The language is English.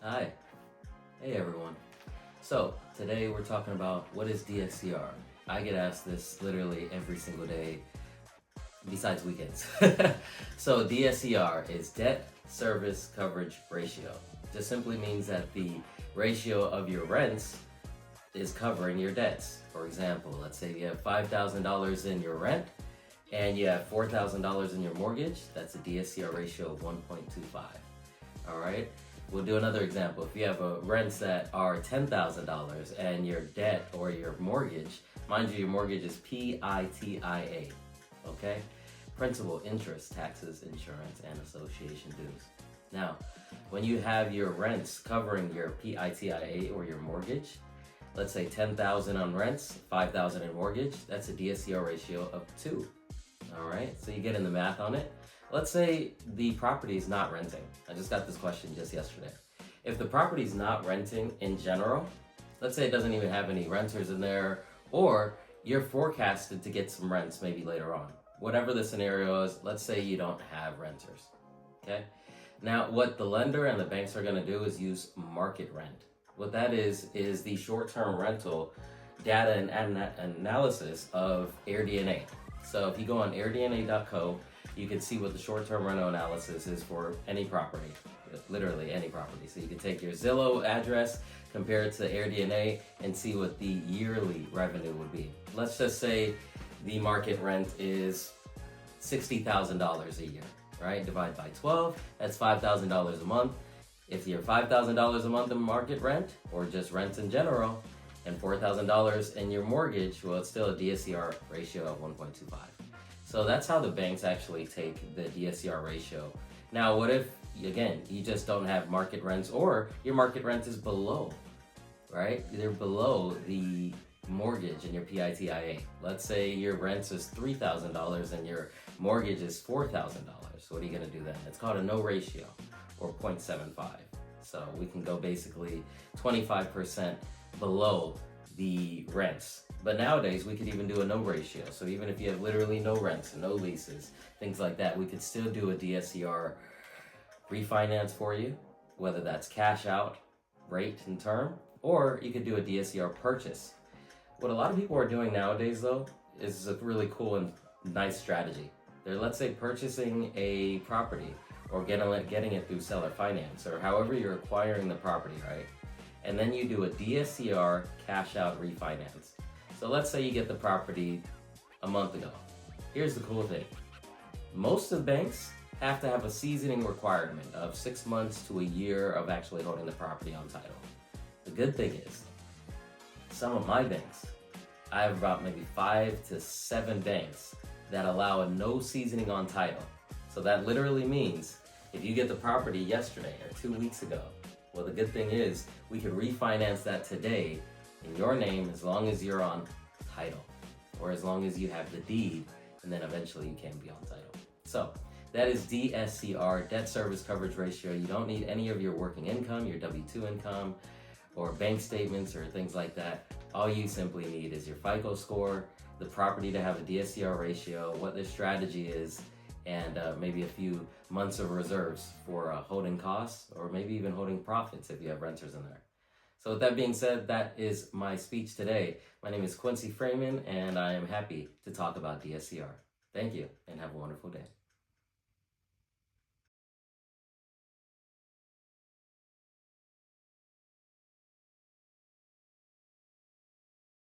Hi. Hey everyone. So today we're talking about what is DSCR. I get asked this literally every single day besides weekends. So DSCR is debt service coverage ratio. Just simply means that the ratio of your rents is covering your debts. For example, let's say you have $5,000 in your rent and you have $4,000 in your mortgage. That's a DSCR ratio of 1.25. All right. We'll do another example. If you have rents that are $10,000 and your debt or your mortgage, mind you, your mortgage is PITIA, okay? Principal, interest, taxes, insurance, and association dues. Now, when you have your rents covering your PITIA or your mortgage, let's say $10,000 on rents, $5,000 in mortgage, that's a DSCR ratio of 2, all right? So you get in the math on it. Let's say the property is not renting. I just got this question just yesterday. If the property is not renting in general, let's say it doesn't even have any renters in there, or you're forecasted to get some rents maybe later on. Whatever the scenario is, let's say you don't have renters, okay? Now, what the lender and the banks are gonna do is use market rent. What that is the short-term rental data and analysis of AirDNA. So if you go on airdna.co, you can see what the short-term rental analysis is for any property, literally any property. So you can take your Zillow address, compare it to AirDNA, and see what the yearly revenue would be. Let's just say the market rent is $60,000 a year, right? Divide by 12, that's $5,000 a month. If you're $5,000 a month in market rent, or just rent in general, and $4,000 in your mortgage, well, it's still a DSCR ratio of 1.25. So that's how the banks actually take the DSCR ratio. Now, what if, again, you just don't have market rents or your market rent is below, right? They're below the mortgage in your PITIA. Let's say your rent is $3,000 and your mortgage is $4,000. What are you gonna do then? It's called a no ratio, or 0.75. So we can go basically 25% below the rents. But nowadays, we could even do a no ratio. So even if you have literally no rents, no leases, things like that, we could still do a DSCR refinance for you, whether that's cash out, rate, and term, or you could do a DSCR purchase. What a lot of people are doing nowadays, though, is a really cool and nice strategy. They're, let's say, purchasing a property or getting it through seller finance, or however you're acquiring the property, right? And then you do a DSCR cash out refinance. So let's say you get the property a month ago. Here's the cool thing. Most of the banks have to have a seasoning requirement of 6 months to a year of actually holding the property on title. The good thing is, some of my banks, I have about maybe 5 to 7 banks that allow a no seasoning on title. So that literally means if you get the property yesterday or 2 weeks ago, well, the good thing is we could refinance that today in your name as long as you're on title, or as long as you have the deed, and then eventually you can be on title. So that is DSCR, debt service coverage ratio. You don't need any of your working income, your W-2 income, or bank statements or things like that. All you simply need is your FICO score, the property to have a DSCR ratio, what the strategy is, and maybe a few months of reserves for holding costs, or maybe even holding profits if you have renters in there. So with that being said, that is my speech today. My name is Quincy Freeman, and I am happy to talk about DSCR. Thank you, and have a wonderful day.